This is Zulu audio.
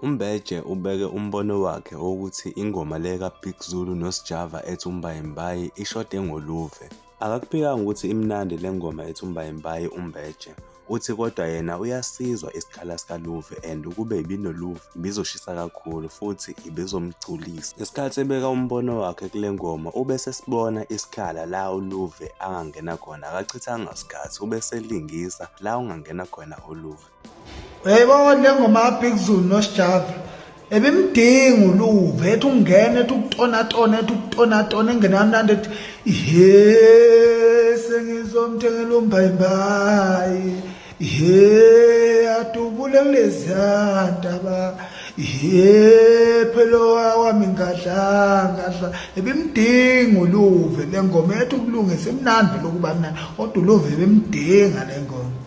UMbeje ubeke umbono wakhe wokuthi ingoma le kaBig Zulu noSjava ethi umbayimbayi ishode ngoLuve. Akakuphikanga ukuthi imnandi le ngoma ethi umbayimbayi uMbeje. Uthi kodwa yena uyasizwa isikhala sikaLuve and ukube ibinoLuve ibizoshisa kakhulu futhi ibizomgculisa. Ngesikhathi ebeka umbono wakhe kule ngoma ubese sibona isikhala la uLuve angangena khona, akachithanga isikhathi ubese lingisa la ungangena khona uLuve. Uyayibona le ngoma kaBig Zulu noSjava ebimdinga uLuve ethi ungene ethi ukutonatona engena kamnandi ethi ihe sengizomthengela umbayimbayi ihe adubule kuleziyandaba ihe phelo wami ngadla ebimdinga uLuve le ngoma ethi ukulungisa emnandi lokuba mnandi kodwa uLuve ebimdinga le ngoma.